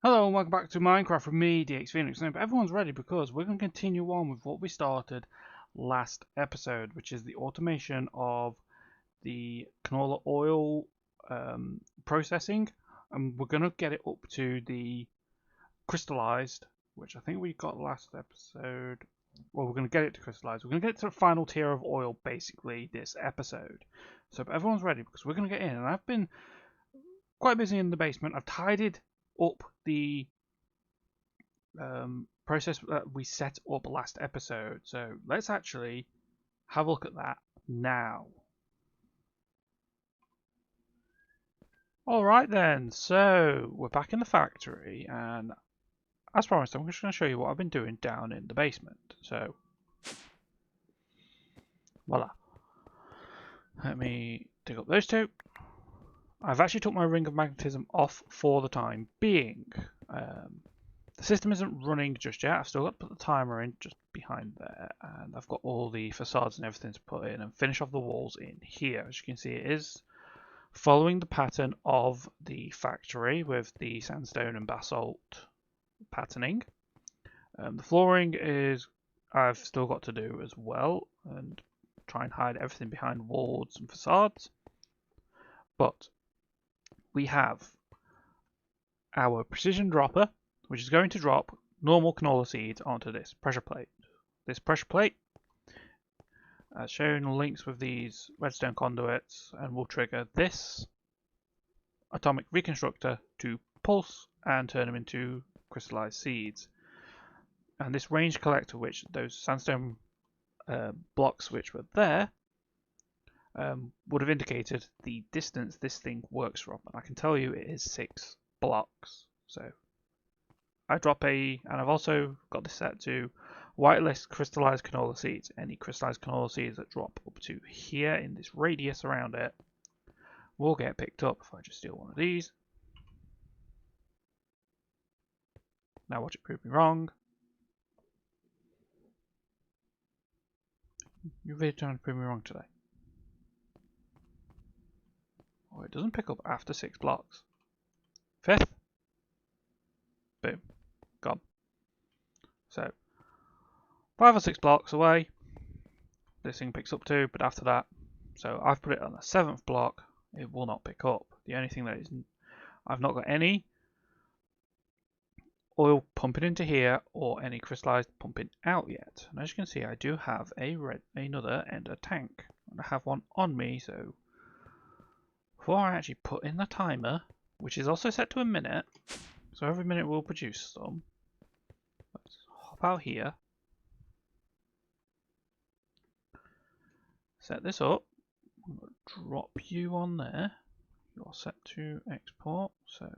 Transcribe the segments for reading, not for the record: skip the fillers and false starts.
Hello and welcome back to Minecraft with me, DX Phoenix. Now, everyone's ready because we're going to continue on with what we started last episode, which is the automation of the canola oil processing. And we're going to get it up to the crystallized, which I think we got last episode. Well, we're going to get it to crystallized. We're going to get to the final tier of oil basically this episode. So if everyone's ready because we're going to get in. And I've been quite busy in the basement. I've tidied up the process that we set up last episode. So let's actually have a look at that now. Alright then, so we're back in the factory, and as promised, I'm just going to show you what I've been doing down in the basement. So, voila. Let me dig up those two. I've actually took my ring of magnetism off for the time being. The system isn't running just yet. I've still got to put the timer in just behind there, and I've got all the facades and everything to put in and finish off the walls in here. As you can see, it is following the pattern of the factory with the sandstone and basalt patterning. The flooring is I've still got to do as well, and try and hide everything behind walls and facades. But we have our precision dropper, which is going to drop normal canola seeds onto this pressure plate. This pressure plate, as shown, links with these redstone conduits and will trigger this atomic reconstructor to pulse and turn them into crystallized seeds. And this range collector, which those sandstone blocks which were there, would have indicated the distance this thing works from. And I can tell you it is 6 blocks. So I drop and I've also got this set to whitelist crystallized canola seeds. Any crystallized canola seeds that drop up to here in this radius around it will get picked up if I just steal one of these. Now watch it prove me wrong. You're really trying to prove me wrong today. Oh, it doesn't pick up after 6 blocks. 5th. Boom. Gone. So 5 or 6 blocks away, this thing picks up to, but after that, so I've put it on the 7th block, it will not pick up. The only thing that is, I've not got any oil pumping into here or any crystallized pumping out yet. And as you can see, I do have another ender tank. I have one on me, so before I actually put in the timer, which is also set to a minute, so every minute will produce some. Let's hop out here. Set this up. I'm going to drop you on there. You're set to export, so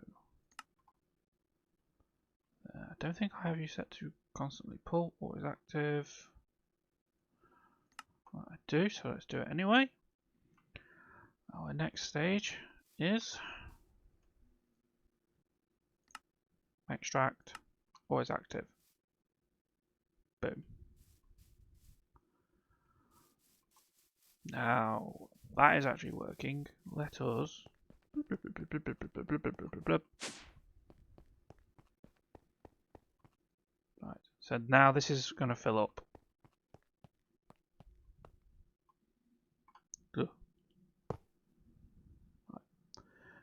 I don't think I have you set to constantly pull or is active. Well, I do, so let's do it anyway. Our next stage is extract, always active. Boom. Now that is actually working. Let us. Right. So now this is going to fill up.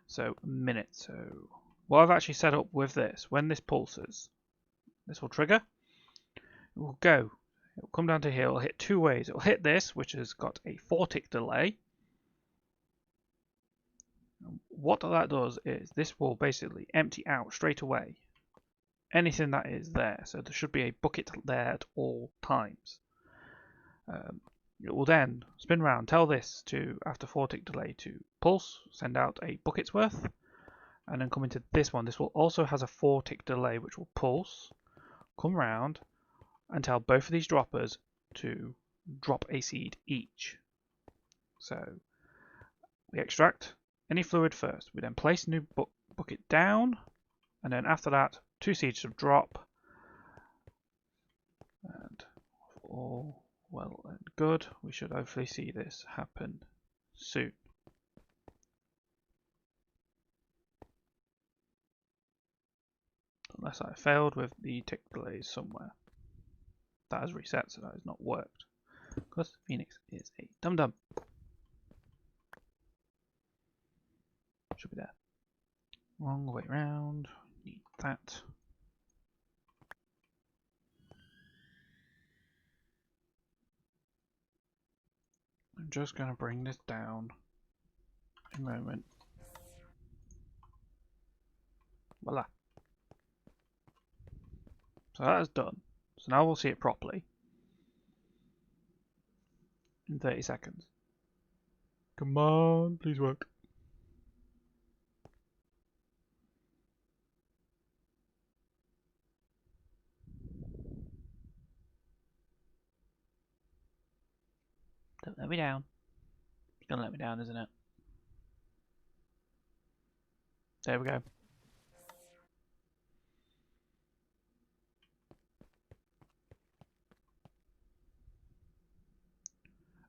So a minute. So what I've actually set up with this, when this pulses, this will trigger. It will go. It will come down to here. It will hit 2 ways. It will hit this, which has got a 4-tick delay. What that does is this will basically empty out straight away anything that is there. So there should be a bucket there at all times. It will then spin around, tell this to, after 4-tick delay, to pulse, send out a bucket's worth, and then come into this one. This will also has a 4-tick delay, which will pulse, come round, and tell both of these droppers to drop a seed each. So we extract any fluid first. We then place a new bucket down, and then after that, 2 seeds should drop. And all well and good. We should hopefully see this happen soon. unless I failed with the tick delays somewhere. That has reset, so that has not worked. Because Phoenix is a dum-dum. Should be there. Wrong way round. Need that. I'm just going to bring this down in a moment. Voila. So that is done. So now we'll see it properly. In 30 seconds. Come on, please work. Don't let me down. It's going to let me down, isn't it? There we go.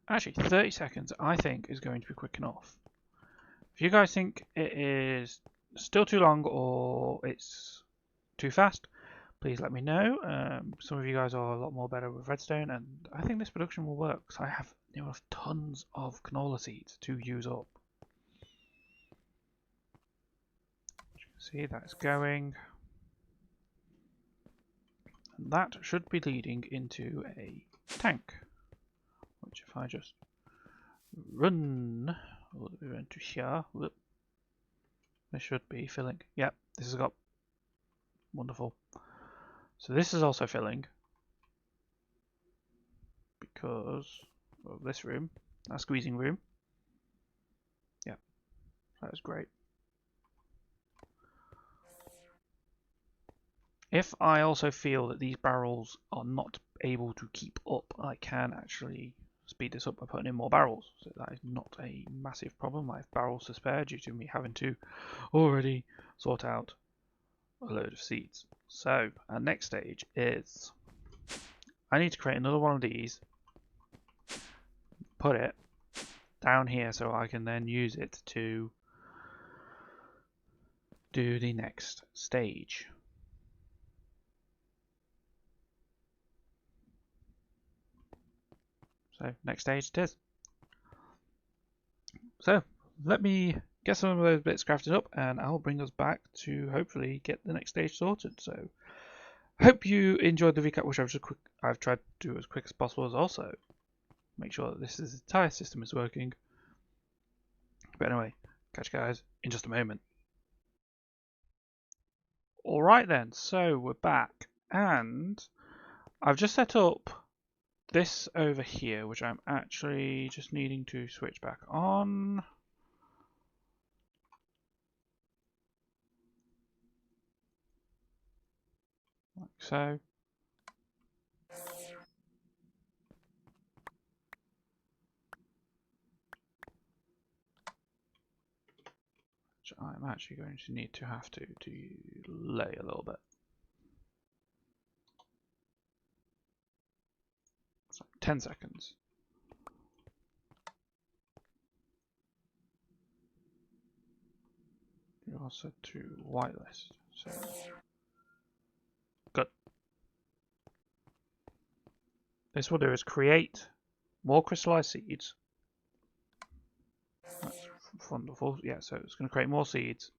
Actually, 30 seconds I think is going to be quick enough. If you guys think it is still too long or it's too fast, please let me know. Some of you guys are a lot more better with redstone, and I think this production will work. So I have tons of canola seeds to use up. As you can see, that's going. And that should be leading into a tank. Which if I just run all the way into here, whoop, this should be filling. Yep, this has got wonderful. So this is also filling because of this room, that squeezing room. Yep, that is great. If I also feel that these barrels are not able to keep up, I can actually speed this up by putting in more barrels. So that is not a massive problem. I have barrels to spare due to me having to already sort out a load of seeds. So our next stage is I need to create another one of these, put it down here so I can then use it to do the next stage. So next stage it is. So let me get some of those bits crafted up and I'll bring us back to hopefully get the next stage sorted. So hope you enjoyed the recap, which I've tried to do as quick as possible, as also make sure that this entire system is working. But anyway, catch you guys in just a moment. Alright then, so we're back and I've just set up this over here, which I'm actually just needing to switch back on. Like so. Which I'm actually going to need to have to delay a little bit. It's like 10 seconds. You're also to whitelist. So good. This will do is create more crystallized seeds. That's wonderful. Yeah, so it's going to create more seeds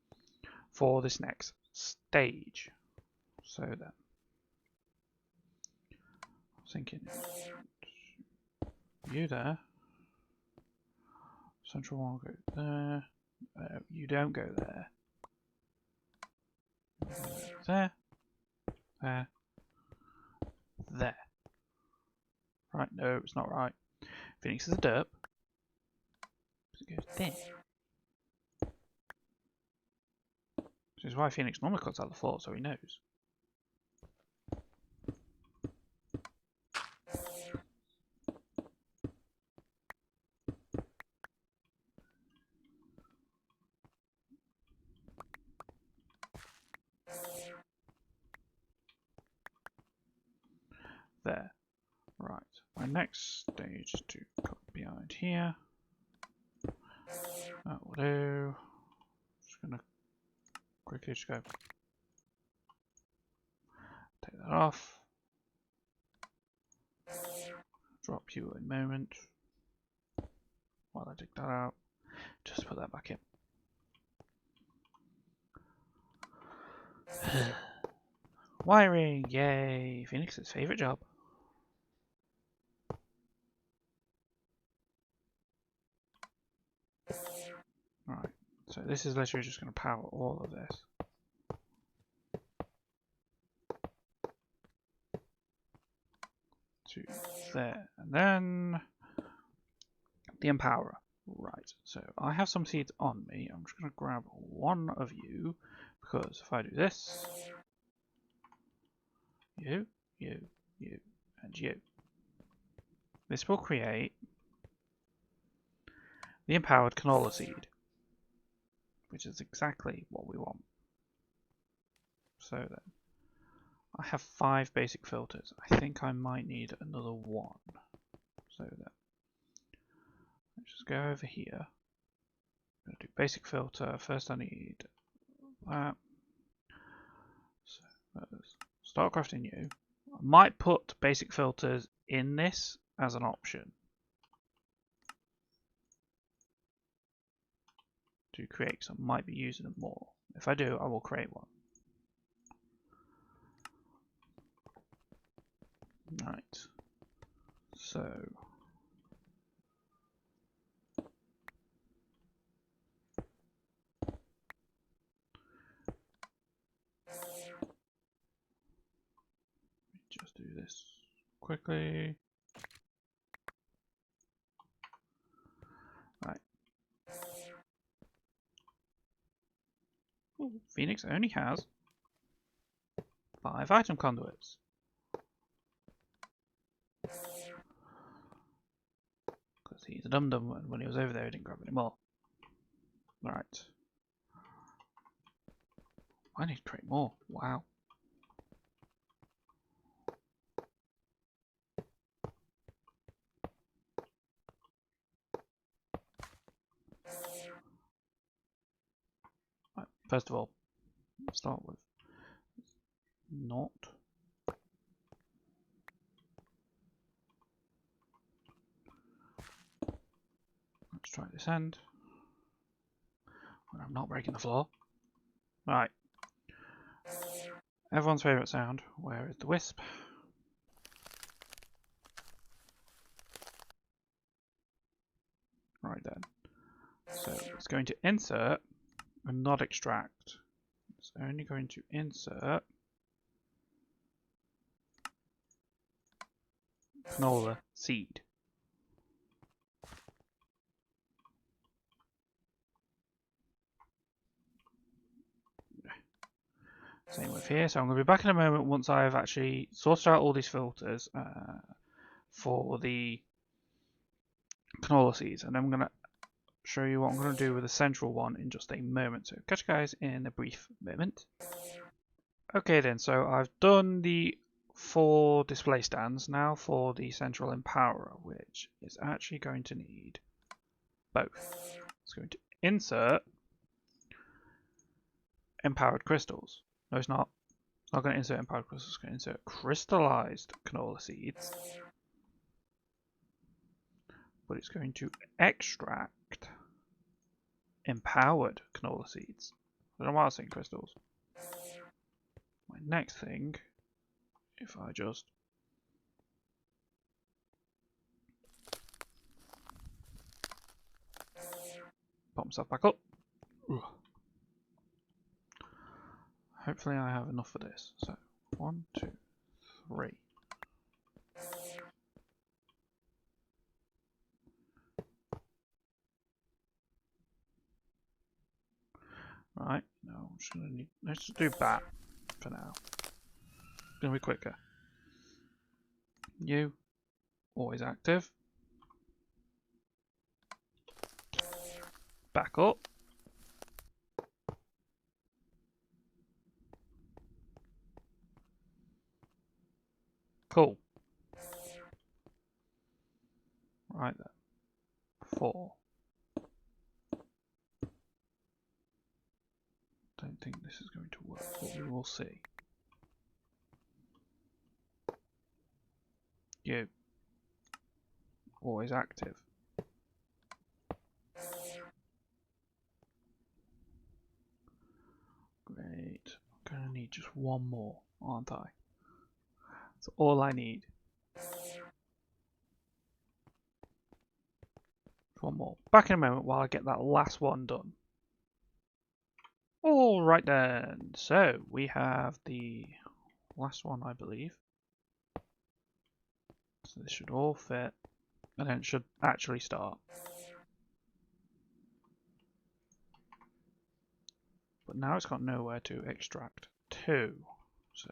for this next stage. So then, I was thinking, you there. Central one go there. You don't go there. There. There. There. Right, no, it's not right. Phoenix is a derp. It goes there. Which is why Phoenix normally cuts out the floor, so he knows. There. Right. My next stage is to cut behind here. That will do. Just gonna quickly just go Take that off. Drop you a moment while I dig that out. Just put that back in. Wiring, yay! Phoenix's favourite job. Right, so this is literally just going to power all of this. To there, and then the empowerer. Right, so I have some seeds on me. I'm just going to grab one of you, because if I do this, you, and you, this will create the empowered canola seed, which is exactly what we want. So then, I have 5 basic filters. I think I might need another one. So then, let's just go over here. I'm going to do basic filter. First I need that. So let's start crafting you. I might put basic filters in this as an option to create, because I might be using them more. If I do, I will create one. Right. So just do this quickly. Right. Ooh, Phoenix only has 5 item conduits. Because he's a dum-dum, and when he was over there he didn't grab any more. Right. I need to create more. Wow. Right. First of all, let's start with not. Let's try this end. When I'm not breaking the floor. Right. Everyone's favourite sound. Where is the wisp? Right then. So it's going to insert and not extract. It's only going to insert canola seed. Same with here. So I'm going to be back in a moment once I've actually sorted out all these filters for the canola seeds, and I'm going to show you what I'm going to do with the central one in just a moment. So catch you guys in a brief moment. Okay then, so I've done the 4 display stands now for the central empowerer, which is actually going to need both. It's going to insert empowered crystals. No, it's not. It's not going to insert empowered crystals. It's going to insert crystallized canola seeds. But it's going to extract empowered canola seeds. I don't know why I was saying crystals. My next thing, if I just pop myself back up. Ugh. Hopefully I have enough for this. So 1, 2, 3. Right, now I'm just gonna need, let's just do bat for now. It's gonna be quicker. You, always active. Back up. Cool. Right then. 4. Don't think this is going to work, but we will see. you. Always active. Great. I'm gonna need just one more, aren't I? That's all I need. One more. Back in a moment while I get that last one done. Alright then. So we have the last one, I believe. So this should all fit. And then it should actually start. But now it's got nowhere to extract to. So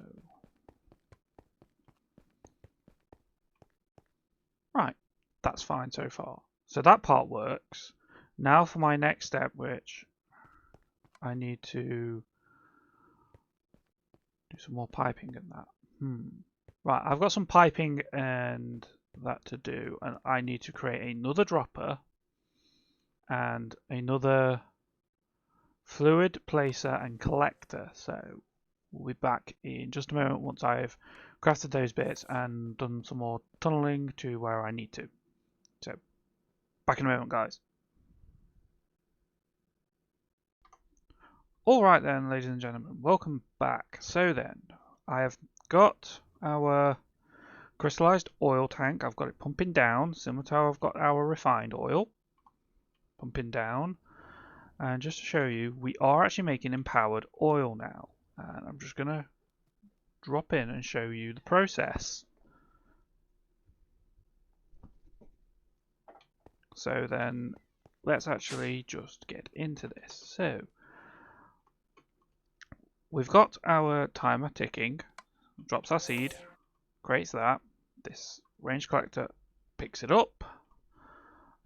right, that's fine so far. So that part works. Now for my next step, which I need to do some more piping in that. Right, I've got some piping and that to do, and I need to create another dropper and another fluid placer and collector. So we'll be back in just a moment once I've crafted those bits and done some more tunneling to where I need to. So back in a moment, guys. Alright then, ladies and gentlemen, welcome back. So then, I have got our crystallized oil tank. I've got it pumping down, similar to how I've got our refined oil. Pumping down. And just to show you, we are actually making empowered oil now. And I'm just going to drop in and show you the process. So then, let's actually just get into this. So, we've got our timer ticking, drops our seed, creates that. This range collector picks it up,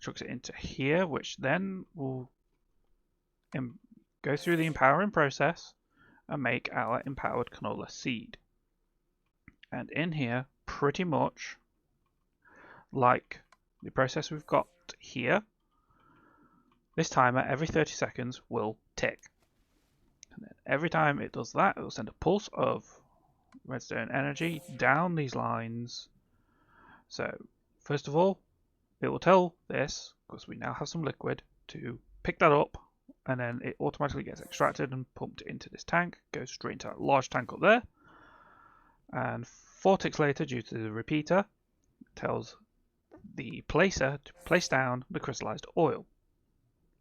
chucks it into here, which then will go through the empowering process and make our empowered canola seed. And in here, pretty much like the process we've got here, this timer every 30 seconds will tick. And then every time it does that, it will send a pulse of redstone energy down these lines. So first of all, it will tell this, because we now have some liquid, to pick that up, and then it automatically gets extracted and pumped into this tank, goes straight into that large tank up there, and 4 ticks later, due to the repeater, it tells the placer to place down the crystallized oil.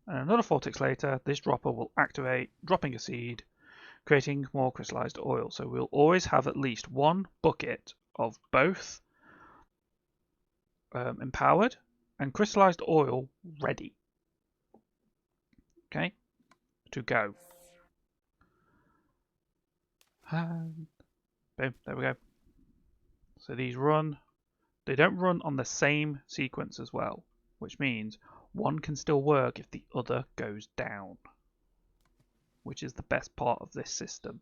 And another 4 ticks later, this dropper will activate, dropping a seed, creating more crystallized oil. So we'll always have at least one bucket of both empowered and crystallized oil ready. Okay, to go. And boom, there we go. So these run, they don't run on the same sequence as well, which means one can still work if the other goes down, which is the best part of this system.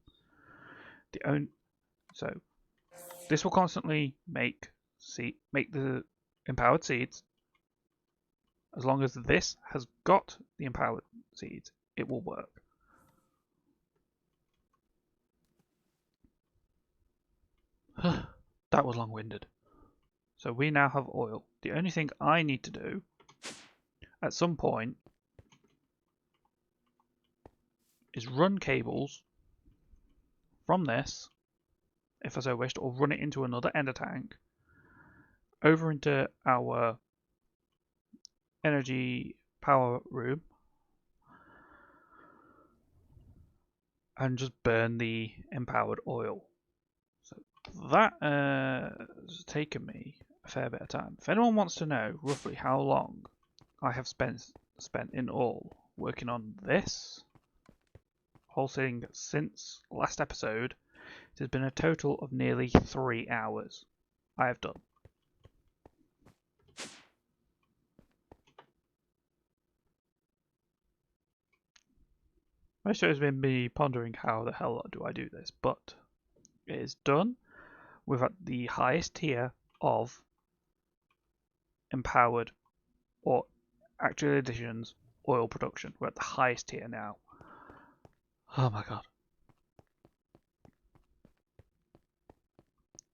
So this will constantly make the empowered seeds. As long as this has got the empowered seeds, it will work. That was long-winded. So we now have oil. The only thing I need to do at some point is run cables from this, if I so wished, or run it into another ender tank over into our energy power room and just burn the empowered oil. So that has taken me a fair bit of time. If anyone wants to know roughly how long I have spent in all working on this whole thing since last episode, it has been a total of nearly 3 hours I have done. Most of it has been me pondering how the hell do I do this, but it is done. We're at the highest tier of empowered or actual additions oil production. We're at the highest tier now. Oh my god.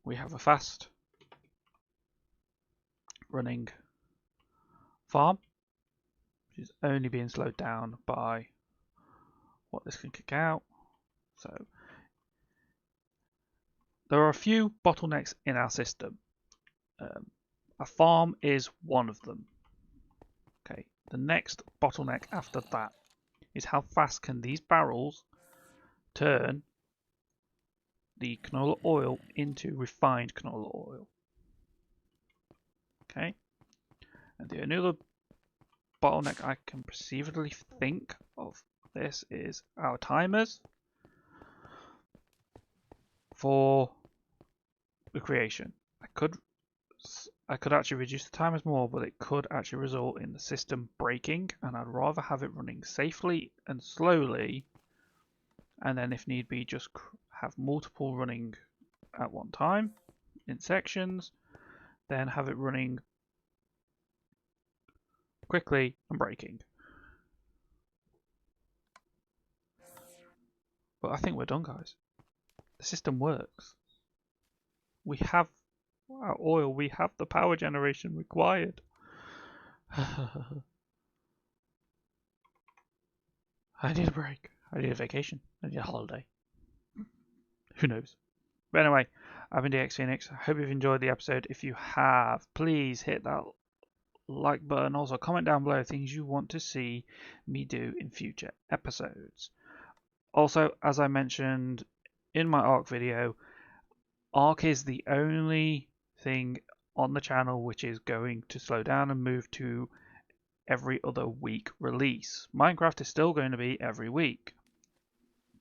We have a fast running farm, which is only being slowed down by what this can kick out. So there are a few bottlenecks in our system. A farm is one of them. Okay, the next bottleneck after that is how fast can these barrels turn the canola oil into refined canola oil. Okay, and the only other bottleneck I can perceivably think of this is our timers for the creation. I could actually reduce the timers more, but it could actually result in the system breaking, and I'd rather have it running safely and slowly, and then if need be just have multiple running at one time in sections, then have it running quickly and breaking. But I think we're done, guys. The system works. We have our oil, we have the power generation required. I need a break. I need a vacation. I need a holiday. Who knows? But anyway, I've been DX Phoenix. I hope you've enjoyed the episode. If you have, please hit that like button. Also, comment down below things you want to see me do in future episodes. Also, as I mentioned in my ARK video, ARK is the only thing on the channel which is going to slow down and move to every other week release. Minecraft is still going to be every week,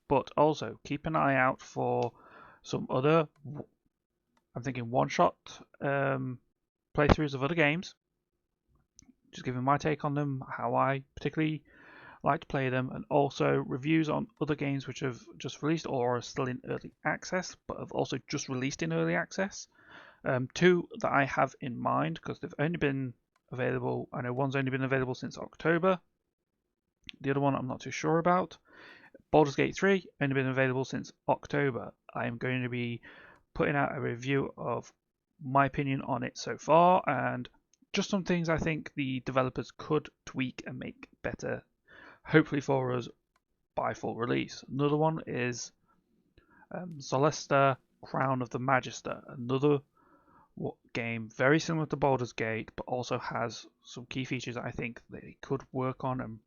but also keep an eye out for some other, I'm thinking one-shot playthroughs of other games, just giving my take on them, how I particularly like to play them, and also reviews on other games which have just released or are still in early access, but have also just released in early access. Two that I have in mind, because they've only been available, I know one's only been available since October, the other one I'm not too sure about. Baldur's Gate 3, only been available since October. I am going to be putting out a review of my opinion on it so far, and just some things I think the developers could tweak and make better, hopefully for us, by full release. Another one is Solasta Crown of the Magister, another game very similar to Baldur's Gate, but also has some key features I think they could work on and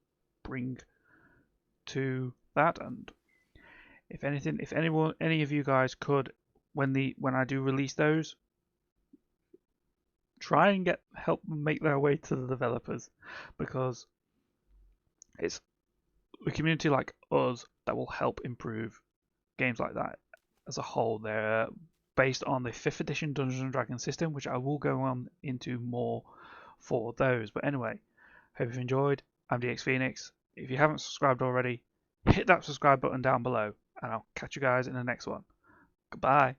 bring to that. And if anything, if any of you guys could, when I do release those, try and help them make their way to the developers, because it's a community like us that will help improve games like that as a whole. They're based on the 5th edition Dungeons and Dragons system, which I will go on into more for those. But anyway, hope you've enjoyed. I'm DX Phoenix. If you haven't subscribed already, hit that subscribe button down below, and I'll catch you guys in the next one. Goodbye.